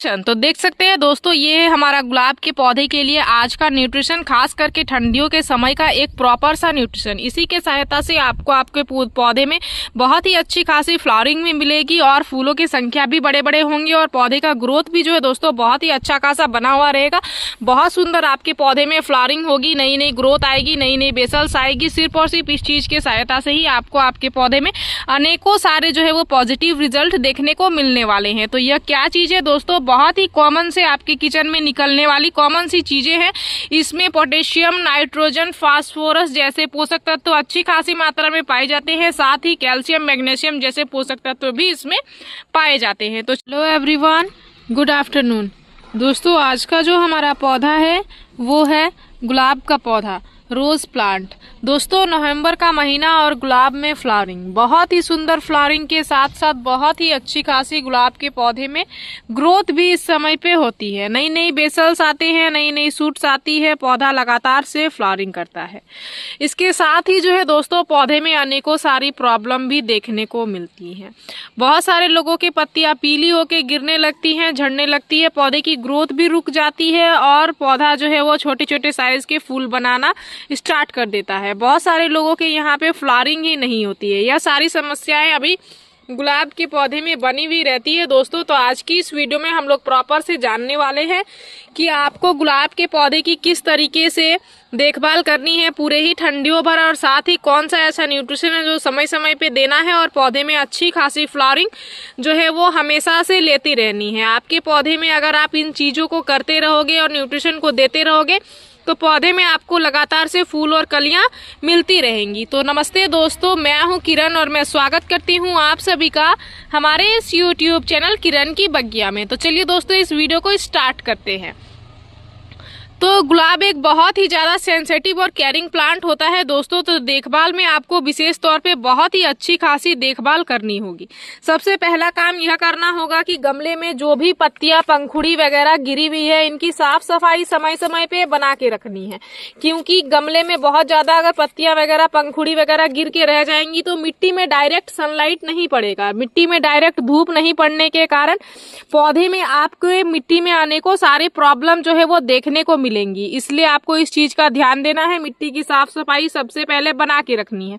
तो देख सकते हैं दोस्तों, ये हमारा गुलाब के पौधे के लिए आज का न्यूट्रिशन, खास करके ठंडियों के समय का एक प्रॉपर सा न्यूट्रिशन। इसी के सहायता से आपको आपके पौधे में बहुत ही अच्छी खासी फ्लावरिंग भी मिलेगी और फूलों की संख्या भी बड़े बड़े होंगे और पौधे का ग्रोथ भी जो है दोस्तों बहुत ही अच्छा खासा बना हुआ रहेगा। बहुत सुंदर आपके पौधे में फ्लावरिंग होगी, नई नई ग्रोथ आएगी, नई नई बेसल्स आएगी। सिर्फ और सिर्फ इस चीज के सहायता से ही आपको आपके पौधे में अनेकों सारे जो है वो पॉजिटिव रिजल्ट देखने को मिलने वाले हैं। तो यह क्या चीज है दोस्तों, बहुत ही कॉमन से आपके किचन में निकलने वाली कॉमन सी चीजें हैं। इसमें पोटेशियम, नाइट्रोजन, फास्फोरस जैसे पोषक तत्व अच्छी खासी मात्रा में पाए जाते हैं। साथ ही कैल्शियम, मैग्नीशियम जैसे पोषक तत्व भी इसमें पाए जाते हैं। तो हेलो एवरीवन, गुड आफ्टरनून दोस्तों। आज का जो हमारा पौधा है वो है गुलाब का पौधा, रोज प्लांट। दोस्तों नवंबर का महीना और गुलाब में फ्लावरिंग, बहुत ही सुंदर फ्लावरिंग के साथ साथ बहुत ही अच्छी खासी गुलाब के पौधे में ग्रोथ भी इस समय पे होती है। नई नई बेसल्स आते हैं, नई नई शूट्स आती है, पौधा लगातार से फ्लावरिंग करता है। इसके साथ ही जो है दोस्तों पौधे में अनेकों सारी प्रॉब्लम भी देखने को मिलती हैं। बहुत सारे लोगों के पत्तियां पीली होकर गिरने लगती हैं, झड़ने लगती है, पौधे की ग्रोथ भी रुक जाती है और पौधा जो है वो छोटे छोटे साइज के फूल बनाना स्टार्ट कर देता है। बहुत सारे लोगों के यहाँ पे फ्लावरिंग ही नहीं होती है। यह सारी समस्याएं अभी गुलाब के पौधे में बनी हुई रहती है दोस्तों। तो आज की इस वीडियो में हम लोग प्रॉपर से जानने वाले हैं कि आपको गुलाब के पौधे की किस तरीके से देखभाल करनी है पूरे ही ठंडियों भर, और साथ ही कौन सा ऐसा न्यूट्रिशन है जो समय समय पे देना है और पौधे में अच्छी खासी फ्लावरिंग जो है वो हमेशा से लेती रहनी है। आपके पौधे में अगर आप इन चीज़ों को करते रहोगे और न्यूट्रिशन को देते रहोगे तो पौधे में आपको लगातार से फूल और कलियां मिलती रहेंगी। तो नमस्ते दोस्तों, मैं हूं किरण और मैं स्वागत करती हूं आप सभी का हमारे इस YouTube चैनल किरण की बगिया में। तो चलिए दोस्तों इस वीडियो को स्टार्ट करते हैं। तो गुलाब एक बहुत ही ज़्यादा सेंसिटिव और केयरिंग प्लांट होता है दोस्तों। तो देखभाल में आपको विशेष तौर पे बहुत ही अच्छी खासी देखभाल करनी होगी। सबसे पहला काम यह करना होगा कि गमले में जो भी पत्तियां, पंखुड़ी वगैरह गिरी हुई है, इनकी साफ सफाई समय समय पे बना के रखनी है। क्योंकि गमले में बहुत ज़्यादा अगर पत्तियां वगैरह, पंखुड़ी वगैरह गिर के रह जाएंगी तो मिट्टी में डायरेक्ट सनलाइट नहीं पड़ेगा। मिट्टी में डायरेक्ट धूप नहीं पड़ने के कारण पौधे में आपके मिट्टी में अनेकों सारे प्रॉब्लम जो है वो देखने को मिलेंगी। इसलिए आपको इस चीज का ध्यान देना है, मिट्टी की साफ सफाई सबसे पहले बना के रखनी है।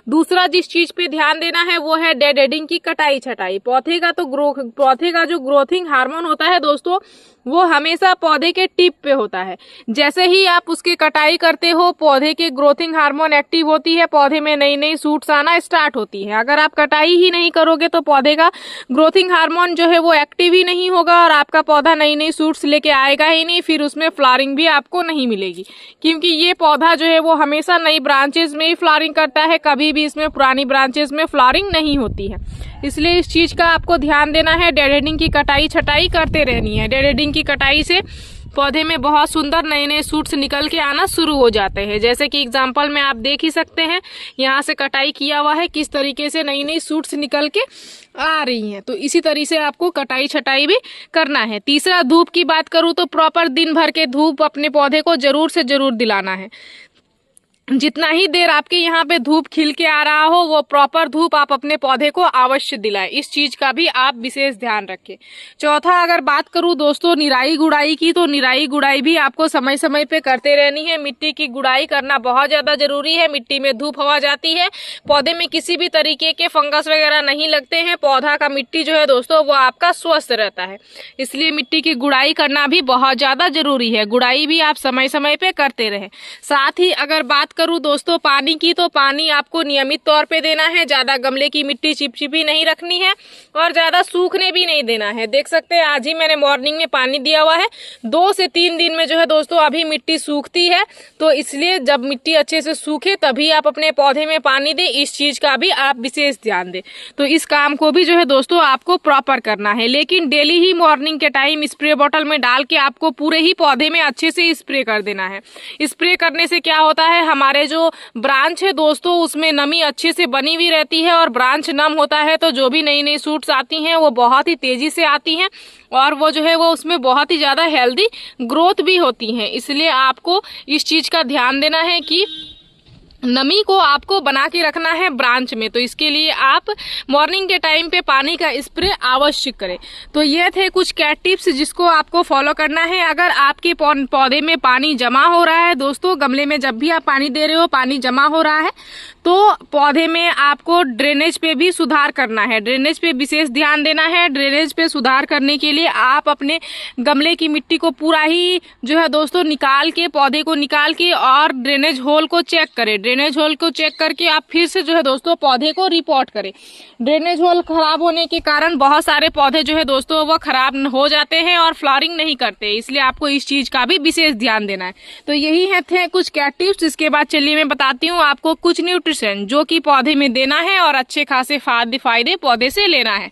दूसरा जिस चीज पे ध्यान देना है वो है डेड एडिंग की कटाई छटाई। पौधे का जो ग्रोथिंग हार्मोन होता है दोस्तों वो हमेशा पौधे के टिप पे होता है। जैसे ही आप उसकी कटाई करते हो पौधे के ग्रोथिंग हार्मोन एक्टिव होती है, पौधे में नई नई शूट्स आना स्टार्ट होती है। अगर आप कटाई ही नहीं करोगे तो पौधे का ग्रोथिंग हार्मोन जो है वो एक्टिव ही नहीं होगा और आपका पौधा नई नई शूट्स लेके आएगा ही नहीं, फिर उसमें फ्लावरिंग भी आपको नहीं मिलेगी। क्योंकि ये पौधा जो है वो हमेशा नई ब्रांचेस में ही फ्लावरिंग करता है, कभी भी इसमें पुरानी ब्रांचेस में फ्लावरिंग नहीं होती है। इसलिए इस चीज का आपको ध्यान देना है, डेड एडिंग की कटाई छटाई करते रहनी है। डेड एडिंग की कटाई से पौधे में बहुत सुंदर नए नए शूट्स निकल के आना शुरू हो जाते हैं। जैसे कि एग्जांपल में आप देख ही सकते हैं, यहाँ से कटाई किया हुआ है, किस तरीके से नई नई शूट्स निकल के आ रही हैं। तो इसी तरीके से आपको कटाई छटाई भी करना है। तीसरा, धूप की बात करूँ तो प्रॉपर दिन भर के धूप अपने पौधे को जरूर से जरूर दिलाना है। जितना ही देर आपके यहाँ पे धूप खिल के आ रहा हो वो प्रॉपर धूप आप अपने पौधे को अवश्य दिलाएं। इस चीज का भी आप विशेष ध्यान रखें। चौथा, अगर बात करूँ दोस्तों निराई गुड़ाई की, तो निराई गुड़ाई भी आपको समय समय पे करते रहनी है। मिट्टी की गुड़ाई करना बहुत ज्यादा जरूरी है। मिट्टी में धूप हवा जाती है, पौधे में किसी भी तरीके के फंगस वगैरह नहीं लगते हैं, पौधा का मिट्टी जो है दोस्तों वो आपका स्वस्थ रहता है। इसलिए मिट्टी की गुड़ाई करना भी बहुत ज्यादा जरूरी है। गुड़ाई भी आप समय समय पे करते रहें। साथ ही अगर बात करूं दोस्तों पानी की, तो पानी आपको नियमित तौर पे देना है। ज्यादा गमले की मिट्टी चिपचिपी नहीं रखनी है और ज्यादा सूखने भी नहीं देना है। देख सकते हैं आज ही मैंने मॉर्निंग में पानी दिया हुआ है। 2 से 3 दिन में जो है दोस्तों अभी मिट्टी सूखती है, तो इसलिए जब मिट्टी अच्छे से सूखे तभी आप अपने पौधे में पानी दें। इस चीज का भी आप विशेष ध्यान दें। तो इस काम को भी जो है दोस्तों आपको प्रॉपर करना है। लेकिन डेली ही मॉर्निंग के टाइम स्प्रे बॉटल में डाल के आपको पूरे ही पौधे में अच्छे से स्प्रे कर देना है। स्प्रे करने से क्या होता है, हमारे जो ब्रांच है दोस्तों उसमें नमी अच्छे से बनी हुई रहती है और ब्रांच नम होता है तो जो भी नई नई शूट्स आती हैं वो बहुत ही तेजी से आती हैं और वो जो है वो उसमें बहुत ही ज्यादा हेल्दी ग्रोथ भी होती है। इसलिए आपको इस चीज का ध्यान देना है कि नमी को आपको बना के रखना है ब्रांच में। तो इसके लिए आप मॉर्निंग के टाइम पे पानी का स्प्रे अवश्य करें। तो ये थे कुछ कैट टिप्स जिसको आपको फॉलो करना है। अगर आपके पौधे में पानी जमा हो रहा है दोस्तों, गमले में जब भी आप पानी दे रहे हो पानी जमा हो रहा है, तो पौधे में आपको ड्रेनेज पे भी सुधार करना है। ड्रेनेज पे विशेष ध्यान देना है। ड्रेनेज पे सुधार करने के लिए आप अपने गमले की मिट्टी को पूरा ही जो है दोस्तों निकाल के, पौधे को निकाल के और ड्रेनेज होल को चेक करें। ड्रेनेज होल को चेक करके आप फिर से जो है दोस्तों पौधे को रिपोर्ट करें। ड्रेनेज होल खराब होने के कारण बहुत सारे पौधे जो है दोस्तों वो खराब हो जाते हैं और फ्लावरिंग नहीं करते, इसलिए आपको इस चीज का भी विशेष ध्यान देना है। तो यही है थे कुछ कैट टिप्स। इसके बाद चलिए मैं बताती हूँ आपको कुछ न्यूट्रिशन जो कि पौधे में देना है और अच्छे खासे फायदे पौधे से लेना है,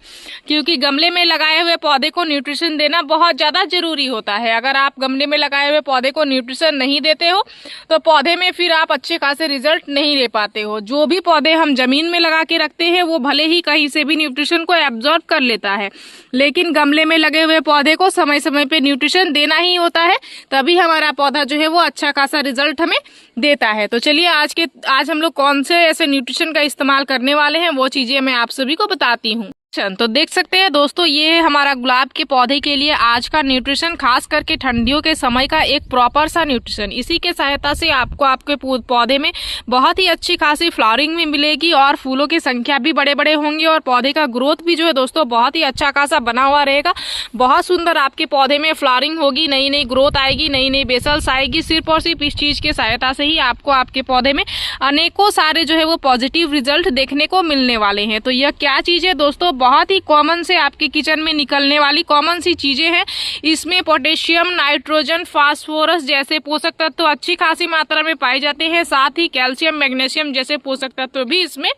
क्योंकि गमले में लगाए हुए पौधे को न्यूट्रिशन देना बहुत ज्यादा जरूरी होता है। अगर आप गमले में लगाए हुए पौधे को न्यूट्रिशन नहीं देते हो तो पौधे में फिर आप अच्छे खासे रिजल्ट नहीं ले पाते हो। जो भी पौधे हम जमीन में लगा के रखते हैं वो भले ही कहीं से भी न्यूट्रिशन को एब्जॉर्ब कर लेता है, लेकिन गमले में लगे हुए पौधे को समय समय पे न्यूट्रिशन देना ही होता है, तभी हमारा पौधा जो है वो अच्छा खासा रिजल्ट हमें देता है। तो चलिए आज हम लोग कौन से ऐसे न्यूट्रिशन का इस्तेमाल करने वाले हैं वो चीजें मैं आप सभी को बताती हूँ। तो देख सकते हैं दोस्तों, ये हमारा गुलाब के पौधे के लिए आज का न्यूट्रिशन, खास करके ठंडियों के समय का एक प्रॉपर सा न्यूट्रिशन। इसी के सहायता से आपको आपके पौधे में बहुत ही अच्छी खासी फ्लावरिंग भी मिलेगी और फूलों की संख्या भी बड़े बड़े होंगे और पौधे का ग्रोथ भी जो है दोस्तों बहुत ही अच्छा खासा बना हुआ रहेगा। बहुत सुंदर आपके पौधे में फ्लावरिंग होगी, नई नई ग्रोथ आएगी, नई नई बेसल्स आएगी। सिर्फ और सिर्फ इस चीज के सहायता से ही आपको आपके पौधे में अनेकों सारे जो है वो पॉजिटिव रिजल्ट देखने को मिलने वाले हैं। तो यह क्या चीज है दोस्तों, बहुत ही कॉमन से आपके किचन में निकलने वाली कॉमन सी चीजें हैं। इसमें पोटेशियम, नाइट्रोजन, फास्फोरस जैसे पोषक तत्व अच्छी खासी मात्रा में पाए जाते हैं। साथ ही कैल्शियम, मैग्नीशियम जैसे पोषक तत्व भी इसमें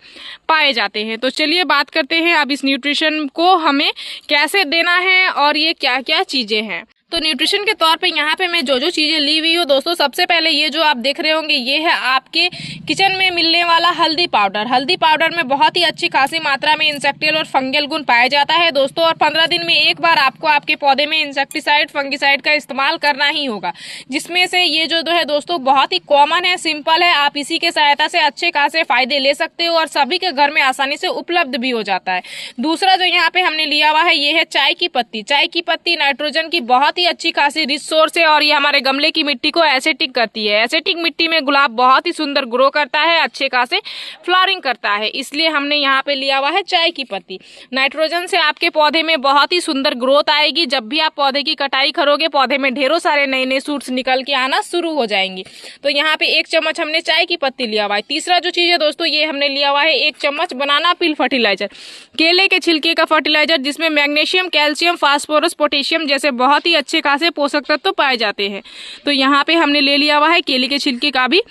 पाए जाते हैं। तो चलिए बात करते हैं अब इस न्यूट्रिशन को हमें कैसे देना है और ये क्या क्या चीजें हैं। तो न्यूट्रिशन के तौर पे यहाँ पे मैं जो जो चीजें ली हुई हूँ दोस्तों, सबसे पहले ये जो आप देख रहे होंगे ये है आपके किचन में मिलने वाला हल्दी पाउडर। हल्दी पाउडर में बहुत ही अच्छी खासी मात्रा में इंसेक्टियल और फंगल गुण पाया जाता है दोस्तों, और 15 दिन में एक बार आपको आपके पौधे में इंसेक्टिसाइड, फंगिसाइड का इस्तेमाल करना ही होगा, जिसमें से ये जो है दोस्तों बहुत ही कॉमन है, सिंपल है। आप इसी के सहायता से अच्छे खासे फायदे ले सकते हो और सभी के घर में आसानी से उपलब्ध भी हो जाता है। दूसरा जो यहाँ पे हमने लिया हुआ है ये है चाय की पत्ती। चाय की पत्ती नाइट्रोजन की बहुत अच्छी खासी रिच सोर्स है और ये हमारे गमले की मिट्टी को एसिडिक करती है। एसिडिक मिट्टी में गुलाब बहुत ही सुंदर ग्रो करता है, अच्छे खासे फ्लावरिंग करता है, इसलिए हमने यहाँ पे लिया हुआ है चाय की पत्ती। नाइट्रोजन से आपके पौधे में बहुत ही सुंदर ग्रोथ आएगी। जब भी आप पौधे की कटाई करोगे पौधे में ढेरों सारे नए नए सूट्स निकल के आना शुरू हो जाएंगी। तो यहाँ पे 1 चम्मच हमने चाय की पत्ती लिया हुआ है। तीसरा जो चीज है दोस्तों ये हमने लिया हुआ है 1 चम्मच बनाना पील फर्टिलाइजर, केले के छिलके का फर्टिलाइजर, जिसमें मैग्नीशियम, कैल्शियम, फास्फोरस, पोटेशियम जैसे बहुत ही अच्छे खासे पोषक तत्व पाए जाते हैं। तो यहाँ पे हमने ले लिया हुआ है केले के छिलके का भी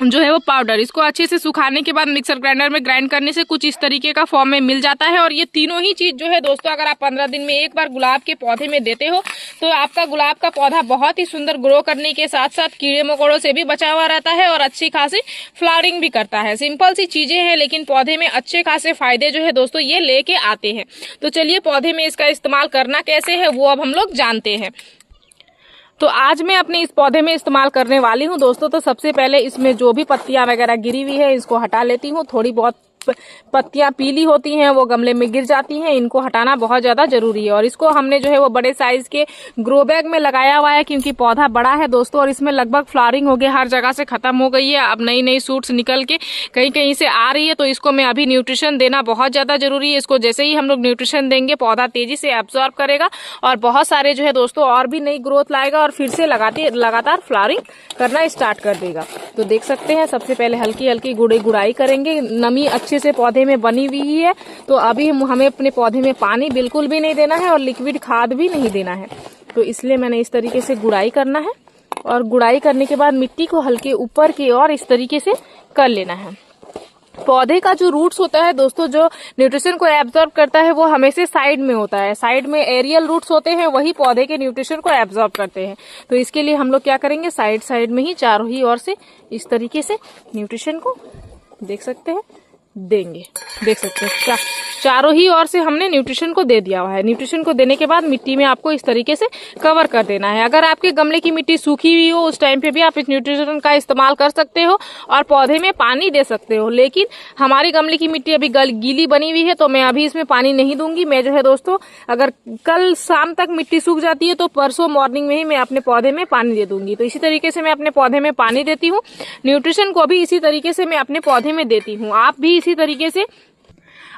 जो है वो पाउडर। इसको अच्छे से सुखाने के बाद मिक्सर ग्राइंडर में ग्राइंड करने से कुछ इस तरीके का फॉर्म में मिल जाता है। और ये तीनों ही चीज जो है दोस्तों अगर आप 15 दिन में एक बार गुलाब के पौधे में देते हो तो आपका गुलाब का पौधा बहुत ही सुंदर ग्रो करने के साथ साथ कीड़े मकोड़ों से भी बचा हुआ रहता है और अच्छी खासी फ्लावरिंग भी करता है। सिंपल सी चीजें हैं लेकिन पौधे में अच्छे खासे फायदे जो है दोस्तों ये लेके आते हैं। तो चलिए पौधे में इसका इस्तेमाल करना कैसे है वो अब हम लोग जानते हैं। तो आज मैं अपने इस पौधे में इस्तेमाल करने वाली हूँ दोस्तों। तो सबसे पहले इसमें जो भी पत्तियां वगैरह गिरी हुई है इसको हटा लेती हूँ। थोड़ी बहुत पत्तियां पीली होती हैं वो गमले में गिर जाती हैं, इनको हटाना बहुत ज्यादा जरूरी है। और इसको हमने जो है वो बड़े साइज के ग्रो बैग में लगाया हुआ है क्योंकि पौधा बड़ा है दोस्तों और इसमें लगभग फ्लावरिंग हो गई, हर जगह से खत्म हो गई है। अब नई नई सूट्स निकल के कहीं कहीं से आ रही है, तो इसको मैं अभी न्यूट्रिशन देना बहुत ज्यादा जरूरी है। इसको जैसे ही हम लोग न्यूट्रिशन देंगे पौधा तेजी से एब्जॉर्ब करेगा और बहुत सारे जो है दोस्तों और भी नई ग्रोथ लाएगा और फिर से लगातार फ्लावरिंग करना स्टार्ट कर देगा। तो देख सकते हैं सबसे पहले हल्की हल्की गुड़ाई करेंगे। नमी अच्छे से पौधे में बनी हुई है तो अभी हमें अपने पौधे में पानी बिल्कुल भी नहीं देना है और लिक्विड खाद भी नहीं देना है। तो इसलिए मैंने इस तरीके से गुड़ाई करना है और गुड़ाई करने के बाद मिट्टी को हल्के ऊपर की ओर इस तरीके से कर लेना है। पौधे का जो रूट्स होता है दोस्तों जो न्यूट्रिशन को एब्जॉर्ब करता है वो हमेशा साइड में होता है। साइड में एरियल रूट्स होते हैं, वही पौधे के न्यूट्रिशन को एब्जॉर्ब करते हैं। तो इसके लिए हम लोग क्या करेंगे, साइड में ही चारों ही ओर से इस तरीके से न्यूट्रिशन को देख सकते हैं देंगे। देख सकते हैं चारों ही ओर से हमने न्यूट्रिशन को दे दिया हुआ है। न्यूट्रिशन को देने के बाद मिट्टी में आपको इस तरीके से कवर कर देना है। अगर आपके गमले की मिट्टी सूखी हुई हो उस टाइम पे भी आप इस न्यूट्रिशन का इस्तेमाल कर सकते हो और पौधे में पानी दे सकते हो। लेकिन हमारी गमले की मिट्टी अभी गीली बनी हुई है तो मैं अभी इसमें पानी नहीं दूंगी। मैं जो है दोस्तों, अगर कल शाम तक मिट्टी सूख जाती है तो परसों मॉर्निंग में ही मैं अपने पौधे में पानी दे दूंगी। तो इसी तरीके से मैं अपने पौधे में पानी देती हूँ। न्यूट्रिशन को भी इसी तरीके से मैं अपने पौधे में देती हूँ। आप भी इसी तरीके से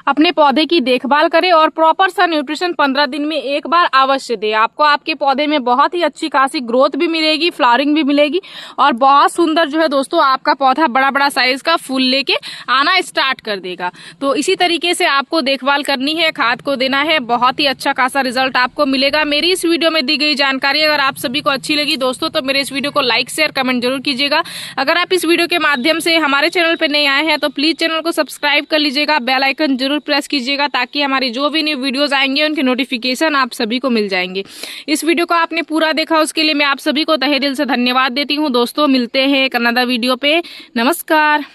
अपने पौधे की देखभाल करें और प्रॉपर सा न्यूट्रिशन 15 दिन में एक बार अवश्य दें। आपको आपके पौधे में बहुत ही अच्छी खासी ग्रोथ भी मिलेगी, फ्लावरिंग भी मिलेगी और बहुत सुंदर जो है दोस्तों आपका पौधा बड़ा बड़ा साइज का फूल लेके आना स्टार्ट कर देगा। तो इसी तरीके से आपको देखभाल करनी है, खाद को देना है, बहुत ही अच्छा खासा रिजल्ट आपको मिलेगा। मेरी इस वीडियो में दी गई जानकारी अगर आप सभी को अच्छी लगी दोस्तों तो मेरे इस वीडियो को लाइक शेयर कमेंट जरूर कीजिएगा। अगर आप इस वीडियो के माध्यम से हमारे चैनल पर नए आए हैं तो प्लीज चैनल को सब्सक्राइब कर लीजिएगा, बेल आइकन जरूर प्रेस कीजिएगा ताकि हमारी जो भी न्यू वीडियोस आएंगे उनके नोटिफिकेशन आप सभी को मिल जाएंगे। इस वीडियो को आपने पूरा देखा उसके लिए मैं आप सभी को तहे दिल से धन्यवाद देती हूँ। दोस्तों मिलते हैं एक अनदर वीडियो पे। नमस्कार।